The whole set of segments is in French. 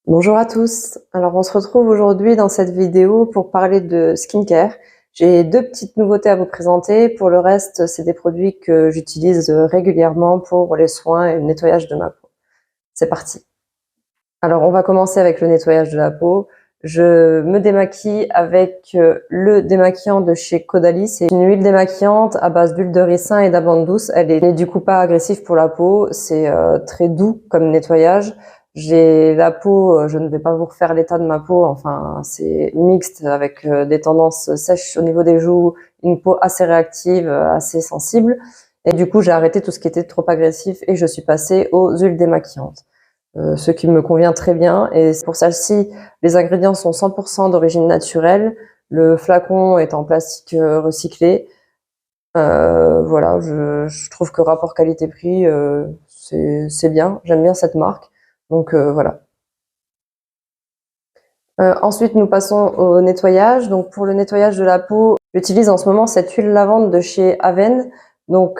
Bonjour à tous, alors on se retrouve aujourd'hui dans cette vidéo pour parler de skincare. J'ai deux petites nouveautés à vous présenter, pour le reste c'est des produits que j'utilise régulièrement pour les soins et le nettoyage de ma peau. C'est parti. Alors on va commencer avec le nettoyage de la peau. Je me démaquille avec le démaquillant de chez Caudalie. C'est une huile démaquillante à base d'huile de ricin et d'amande douce. Elle est du coup pas agressive pour la peau, c'est très doux comme nettoyage. J'ai la peau, je ne vais pas vous refaire l'état de ma peau, enfin c'est mixte avec des tendances sèches au niveau des joues, une peau assez réactive, assez sensible. Et du coup j'ai arrêté tout ce qui était trop agressif et je suis passée aux huiles démaquillantes. Ce qui me convient très bien. Et pour celle-ci, les ingrédients sont 100% d'origine naturelle. Le flacon est en plastique recyclé. Voilà, je trouve que rapport qualité-prix, c'est bien. J'aime bien cette marque. Donc voilà. Ensuite, nous passons au nettoyage. Donc pour le nettoyage de la peau, j'utilise en ce moment cette huile lavande de chez Aven. Donc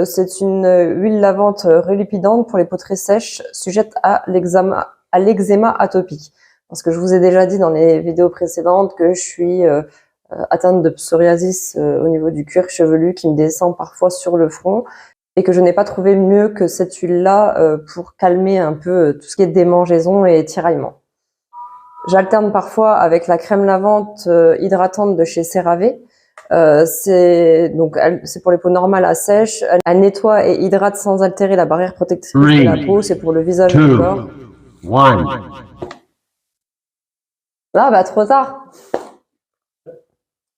c'est une huile lavante relipidante pour les peaux très sèches, sujettes à l'eczéma atopique. Parce que je vous ai déjà dit dans les vidéos précédentes que je suis atteinte de psoriasis au niveau du cuir chevelu qui me descend parfois sur le front et que je n'ai pas trouvé mieux que cette huile-là pour calmer un peu tout ce qui est démangeaison et tiraillement. J'alterne parfois avec la crème lavante hydratante de chez CeraVe. C'est pour les peaux normales à sèche. Elle nettoie et hydrate sans altérer la barrière protectrice de la peau. C'est pour le visage et le corps. Ah bah trop tard.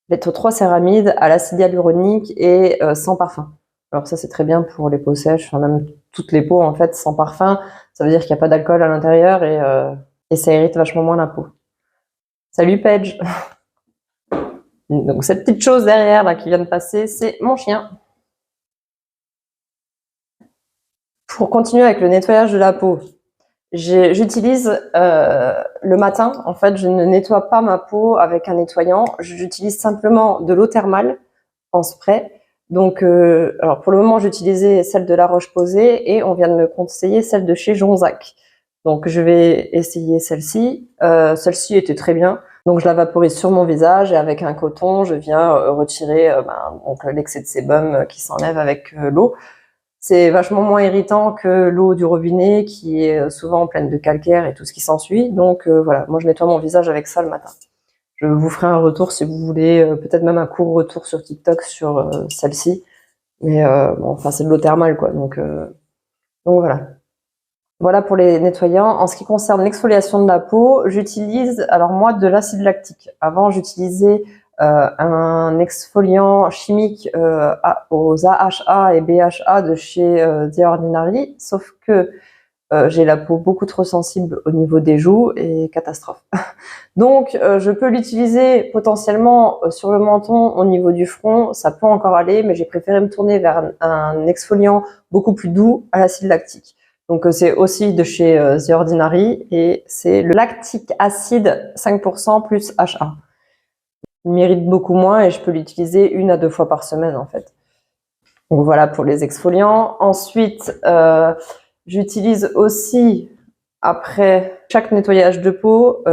Les 3 céramides à l'acide hyaluronique et sans parfum. Alors ça c'est très bien pour les peaux sèches, enfin même toutes les peaux en fait sans parfum. Ça veut dire qu'il n'y a pas d'alcool à l'intérieur et ça irrite vachement moins la peau. Salut Paige. Donc cette petite chose derrière là qui vient de passer, c'est mon chien. Pour continuer avec le nettoyage de la peau, j'utilise le matin, en fait je ne nettoie pas ma peau avec un nettoyant, j'utilise simplement de l'eau thermale en spray. Donc alors pour le moment j'utilisais celle de La Roche-Posay et on vient de me conseiller celle de chez Jonzac. Donc je vais essayer celle-ci. Celle-ci était très bien. Donc je la vaporise sur mon visage et avec un coton, je viens retirer donc l'excès de sébum qui s'enlève avec l'eau. C'est vachement moins irritant que l'eau du robinet qui est souvent pleine de calcaire et tout ce qui s'ensuit. Donc voilà, moi je nettoie mon visage avec ça le matin. Je vous ferai un retour si vous voulez, peut-être même un court retour sur TikTok sur celle-ci. Mais bon, enfin c'est de l'eau thermale quoi, donc voilà. Voilà pour les nettoyants. En ce qui concerne l'exfoliation de la peau, j'utilise alors moi de l'acide lactique. Avant j'utilisais un exfoliant chimique aux AHA et BHA de chez The Ordinary, sauf que j'ai la peau beaucoup trop sensible au niveau des joues et catastrophe. Donc je peux l'utiliser potentiellement sur le menton au niveau du front, ça peut encore aller, mais j'ai préféré me tourner vers un exfoliant beaucoup plus doux à l'acide lactique. Donc c'est aussi de chez The Ordinary et c'est le lactic acide 5% plus HA. Il mérite beaucoup moins et je peux l'utiliser 1 à 2 fois par semaine en fait. Donc voilà pour les exfoliants. Ensuite, j'utilise aussi après chaque nettoyage de peau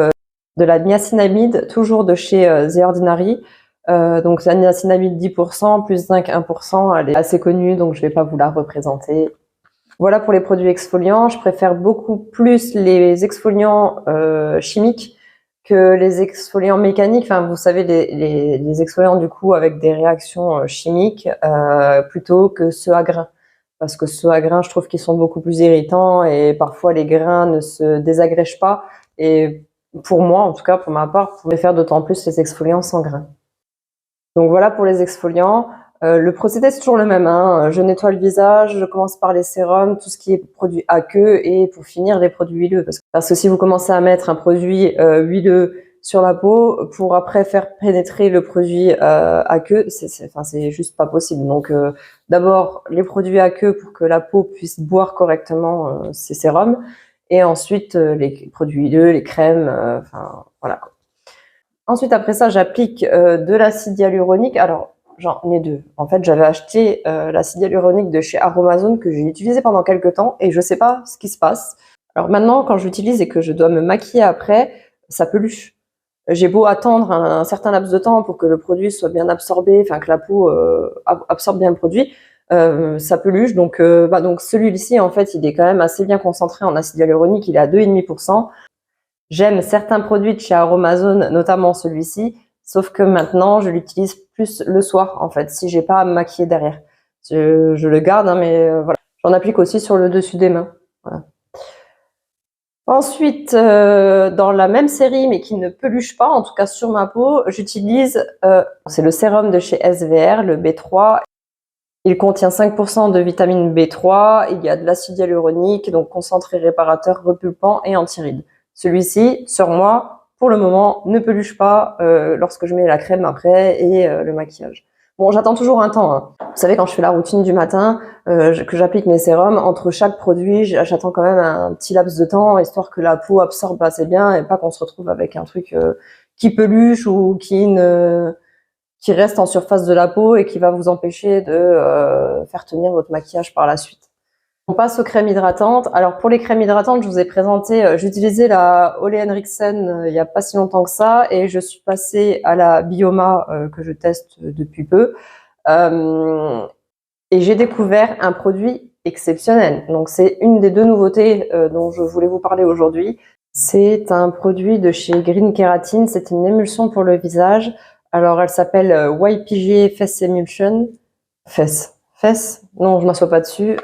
de la niacinamide, toujours de chez The Ordinary. Donc la niacinamide 10% plus zinc 1%, elle est assez connue donc je vais pas vous la représenter. Voilà pour les produits exfoliants. Je préfère beaucoup plus les exfoliants chimiques que les exfoliants mécaniques. Enfin, vous savez, les exfoliants du coup avec des réactions chimiques plutôt que ceux à grains. Parce que ceux à grains, je trouve qu'ils sont beaucoup plus irritants et parfois les grains ne se désagrègent pas. Et pour moi, en tout cas pour ma part, je préfère d'autant plus les exfoliants sans grains. Donc voilà pour les exfoliants. Le procédé c'est toujours le même, hein. Je nettoie le visage, je commence par les sérums, tout ce qui est produit aqueux et pour finir les produits huileux. Parce que si vous commencez à mettre un produit huileux sur la peau pour après faire pénétrer le produit aqueux, c'est juste pas possible. Donc d'abord les produits aqueux pour que la peau puisse boire correctement ces sérums et ensuite les produits huileux, les crèmes, enfin voilà. Ensuite après ça j'applique de l'acide hyaluronique. Alors j'en ai 2. En fait, j'avais acheté l'acide hyaluronique de chez Aromazone que j'ai utilisé pendant quelques temps et je sais pas ce qui se passe. Alors maintenant, quand j'utilise et que je dois me maquiller après, ça peluche. J'ai beau attendre un certain laps de temps pour que le produit soit bien absorbé, enfin que la peau absorbe bien le produit, ça peluche. Donc celui-ci, en fait, il est quand même assez bien concentré en acide hyaluronique, il est à 2,5%. J'aime certains produits de chez Aromazone, notamment celui-ci, sauf que maintenant, je l'utilise plus le soir, en fait, si j'ai pas à me maquiller derrière. Je le garde, hein, mais voilà. J'en applique aussi sur le dessus des mains. Voilà. Ensuite, dans la même série, mais qui ne peluche pas, en tout cas sur ma peau, j'utilise, c'est le sérum de chez SVR, le B3. Il contient 5% de vitamine B3, il y a de l'acide hyaluronique, donc concentré réparateur, repulpant et anti-rides. Celui-ci, sur moi, pour le moment, ne peluche pas lorsque je mets la crème après et le maquillage. Bon, j'attends toujours un temps, hein. Vous savez, quand je fais la routine du matin, que j'applique mes sérums, entre chaque produit, j'attends quand même un petit laps de temps, histoire que la peau absorbe assez bien et pas qu'on se retrouve avec un truc qui peluche ou qui reste en surface de la peau et qui va vous empêcher de faire tenir votre maquillage par la suite. On passe aux crèmes hydratantes. Alors pour les crèmes hydratantes, je vous ai présenté, j'utilisais la Ole Henriksen il n'y a pas si longtemps que ça et je suis passée à la Bioma que je teste depuis peu. Et j'ai découvert un produit exceptionnel. Donc c'est une des deux nouveautés dont je voulais vous parler aujourd'hui. C'est un produit de chez Green Keratin, c'est une émulsion pour le visage. Alors elle s'appelle YPG Face Emulsion. Fesse. Non, je m'assois pas dessus.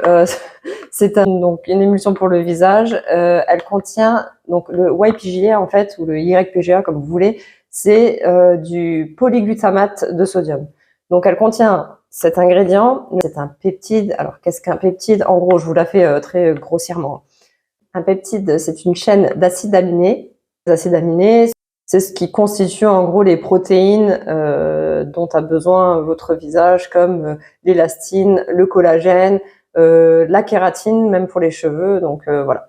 C'est donc une émulsion pour le visage. Elle contient donc le YPGA en fait ou le YPGA comme vous voulez. C'est du polyglutamate de sodium. Donc elle contient cet ingrédient. C'est un peptide. Alors qu'est-ce qu'un peptide? En gros, je vous la fais très grossièrement. Un peptide, c'est une chaîne d'acides aminés. Les acides aminés, c'est ce qui constitue en gros les protéines dont a besoin votre visage, comme l'élastine, le collagène, la kératine, même pour les cheveux. Donc voilà.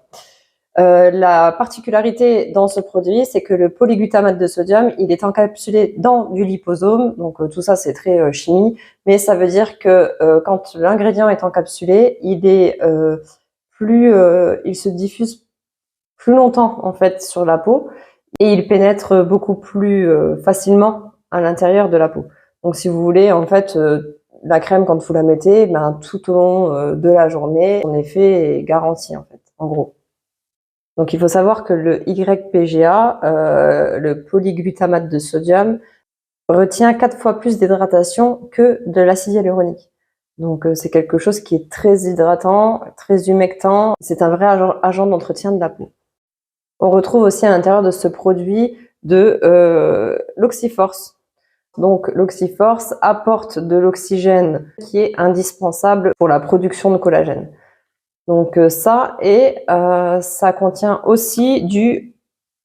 La particularité dans ce produit, c'est que le polyglutamate de sodium, il est encapsulé dans du liposome. Donc tout ça, c'est très chimie, mais ça veut dire que quand l'ingrédient est encapsulé, il se diffuse plus longtemps en fait sur la peau et il pénètre beaucoup plus facilement à l'intérieur de la peau. Donc si vous voulez en fait la crème quand vous la mettez, ben tout au long de la journée, son effet est garanti en fait, en gros. Donc il faut savoir que le YPGA, le polyglutamate de sodium, retient 4 fois plus d'hydratation que de l'acide hyaluronique. Donc c'est quelque chose qui est très hydratant, très humectant. C'est un vrai agent d'entretien de la peau. On retrouve aussi à l'intérieur de ce produit de l'Oxyforce. Donc l'Oxyforce apporte de l'oxygène qui est indispensable pour la production de collagène. Donc ça contient aussi du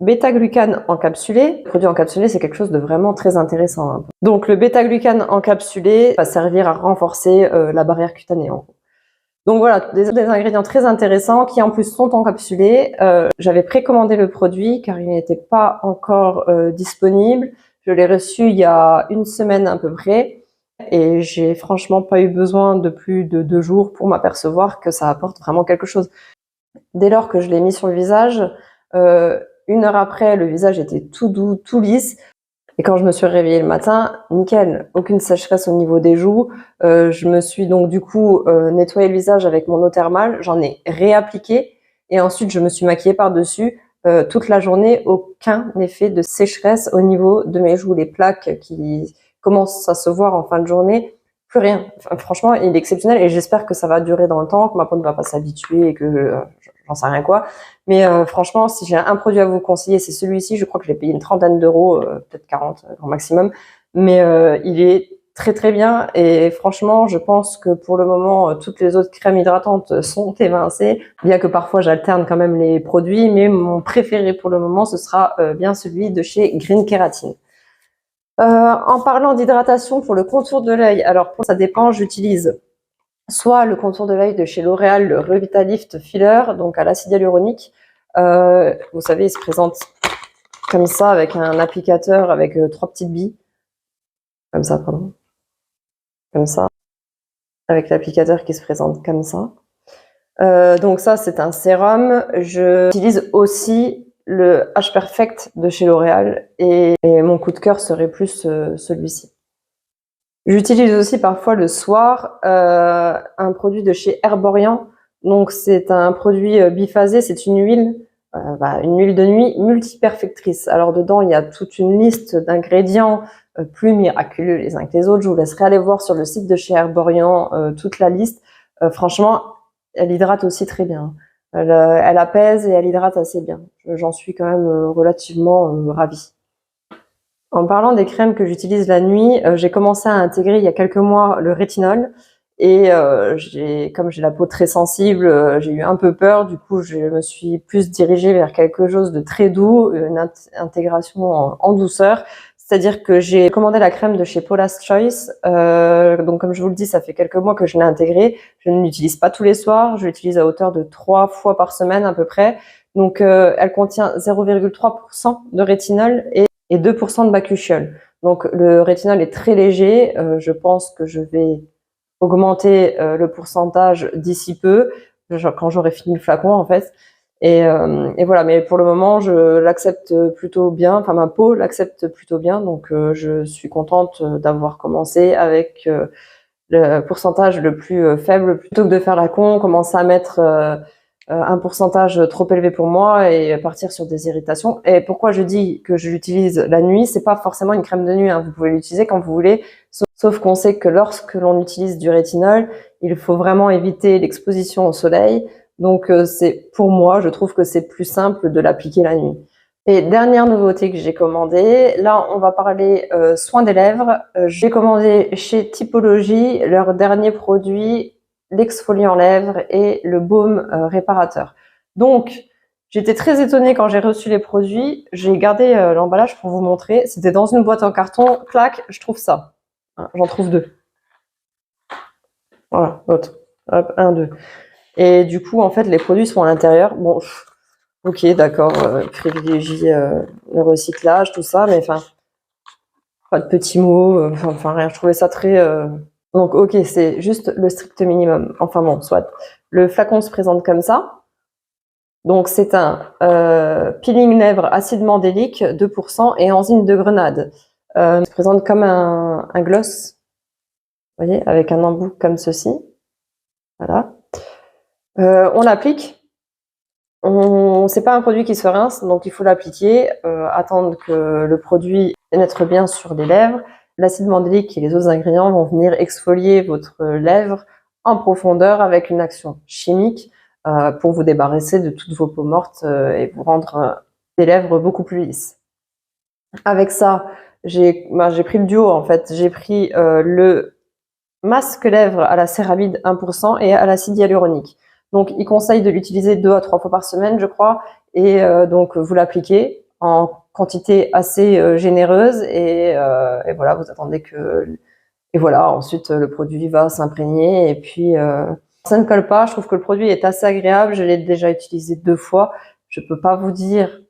bêta-glucane encapsulé. Le produit encapsulé, c'est quelque chose de vraiment très intéressant, hein. Donc le bêta-glucane encapsulé va servir à renforcer la barrière cutanée en gros. Donc voilà, des ingrédients très intéressants qui en plus sont encapsulés. J'avais précommandé le produit car il n'était pas encore disponible. Je l'ai reçu il y a une semaine à peu près et j'ai franchement pas eu besoin de plus de 2 jours pour m'apercevoir que ça apporte vraiment quelque chose. Dès lors que je l'ai mis sur le visage, 1 heure après, le visage était tout doux, tout lisse. Et quand je me suis réveillée le matin, nickel, aucune sécheresse au niveau des joues. Je me suis donc du coup nettoyé le visage avec mon eau thermale, j'en ai réappliqué et ensuite je me suis maquillée par-dessus toute la journée. Aucun effet de sécheresse au niveau de mes joues, les plaques qui commencent à se voir en fin de journée, plus rien. Enfin, franchement, il est exceptionnel et j'espère que ça va durer dans le temps, que ma peau ne va pas s'habituer et que j'en sais rien quoi. Mais franchement, si j'ai un produit à vous conseiller, c'est celui-ci. Je crois que je l'ai payé une trentaine d'euros, peut-être 40 grand maximum. Mais il est très très bien et franchement, je pense que pour le moment, toutes les autres crèmes hydratantes sont évincées, bien que parfois j'alterne quand même les produits. Mais mon préféré pour le moment, ce sera bien celui de chez Green Keratin. En parlant d'hydratation pour le contour de l'œil, alors ça dépend, j'utilise soit le contour de l'œil de chez L'Oréal, le Revitalift Filler, donc à l'acide hyaluronique. Vous savez, il se présente comme ça avec un applicateur avec 3 petites billes. Comme ça, pardon. Comme ça. Avec l'applicateur qui se présente comme ça. Donc ça, c'est un sérum. J'utilise aussi le H Perfect de chez L'Oréal et mon coup de cœur serait plus celui-ci. J'utilise aussi parfois le soir un produit de chez Herborian. Donc c'est un produit biphasé, c'est une huile de nuit multiperfectrice. Alors dedans, il y a toute une liste d'ingrédients plus miraculeux les uns que les autres. Je vous laisserai aller voir sur le site de chez Herborian toute la liste. Franchement, elle hydrate aussi très bien. Elle apaise et elle hydrate assez bien. J'en suis quand même relativement ravie. En parlant des crèmes que j'utilise la nuit, j'ai commencé à intégrer il y a quelques mois le rétinol. Et comme j'ai la peau très sensible, j'ai eu un peu peur. Du coup, je me suis plus dirigée vers quelque chose de très doux, une intégration en douceur. C'est-à-dire que j'ai commandé la crème de chez Paula's Choice. Donc, comme je vous le dis, ça fait quelques mois que je l'ai intégrée. Je ne l'utilise pas tous les soirs. Je l'utilise à hauteur de 3 fois par semaine à peu près. Donc, elle contient 0,3% de rétinol et 2% de bakuchiol. Donc, le rétinol est très léger. Je pense que je vais augmenter le pourcentage d'ici peu, quand j'aurai fini le flacon en fait. Et voilà, mais pour le moment, je l'accepte plutôt bien, enfin ma peau l'accepte plutôt bien, donc je suis contente d'avoir commencé avec le pourcentage le plus faible, plutôt que de faire la con, commencer à mettre un pourcentage trop élevé pour moi et partir sur des irritations. Et pourquoi je dis que je l'utilise la nuit, c'est pas forcément une crème de nuit, hein. Vous pouvez l'utiliser quand vous voulez, sauf qu'on sait que lorsque l'on utilise du rétinol, il faut vraiment éviter l'exposition au soleil. Donc c'est, pour moi, je trouve que c'est plus simple de l'appliquer la nuit. Et dernière nouveauté que j'ai commandée, là on va parler soins des lèvres. J'ai commandé chez Typologie leur dernier produit, l'exfoliant lèvres et le baume réparateur. Donc j'étais très étonnée quand j'ai reçu les produits. J'ai gardé l'emballage pour vous montrer. C'était dans une boîte en carton. Clac, je trouve ça. J'en trouve 2. Voilà, l'autre. Hop, 1, 2. Et du coup, en fait, les produits sont à l'intérieur. Bon, ok, d'accord, privilégie le recyclage, tout ça, mais enfin, pas de petits mots, enfin rien. Je trouvais ça très. Donc, ok, c'est juste le strict minimum. Enfin bon, soit. Le flacon se présente comme ça. Donc, c'est un peeling lèvres acide mandélique 2% et enzyme de grenade. Il se présente comme un gloss. Vous voyez, avec un embout comme ceci. Voilà. On l'applique. C'est pas un produit qui se rince, donc il faut l'appliquer, attendre que le produit pénètre bien sur les lèvres. L'acide mandélique et les autres ingrédients vont venir exfolier votre lèvre en profondeur avec une action chimique pour vous débarrasser de toutes vos peaux mortes et vous rendre des lèvres beaucoup plus lisses. Avec ça, j'ai pris le duo en fait. J'ai pris le masque lèvres à la céramide 1% et à l'acide hyaluronique. Donc, il conseille de l'utiliser 2 à 3 fois par semaine, je crois. Et donc, vous l'appliquez en quantité assez généreuse et voilà, vous attendez que... Et voilà, ensuite, le produit va s'imprégner et puis ça ne colle pas. Je trouve que le produit est assez agréable. Je l'ai déjà utilisé 2 fois. Je peux pas vous dire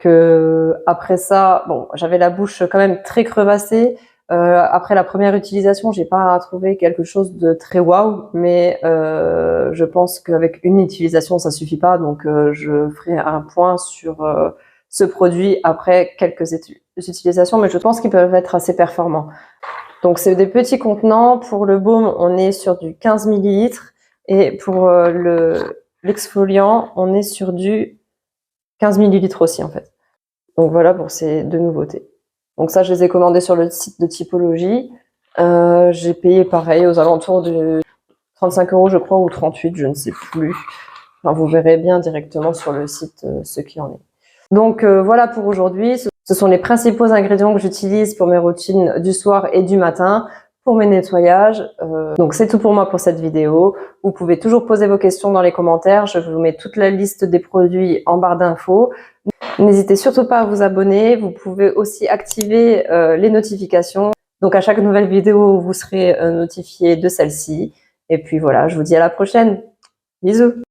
que après ça, bon, j'avais la bouche quand même très crevassée. Après la première utilisation, j'ai pas trouvé quelque chose de très waouh, mais je pense qu'avec une utilisation, ça suffit pas. Donc, je ferai un point sur ce produit après quelques utilisations, mais je pense qu'ils peuvent être assez performants. Donc, c'est des petits contenants. Pour le baume, on est sur du 15 ml et pour l'exfoliant, on est sur du 15 ml aussi en fait. Donc voilà pour ces 2 nouveautés. Donc ça, je les ai commandés sur le site de Typologie. J'ai payé pareil aux alentours de 35 € je crois, ou 38, je ne sais plus. Enfin, vous verrez bien directement sur le site ce qu'il en est. Donc voilà pour aujourd'hui. Ce sont les principaux ingrédients que j'utilise pour mes routines du soir et du matin, pour mes nettoyages. Donc c'est tout pour moi pour cette vidéo. Vous pouvez toujours poser vos questions dans les commentaires. Je vous mets toute la liste des produits en barre d'infos. N'hésitez surtout pas à vous abonner. Vous pouvez aussi activer les notifications. Donc à chaque nouvelle vidéo, vous serez notifié de celle-ci. Et puis voilà, je vous dis à la prochaine. Bisous!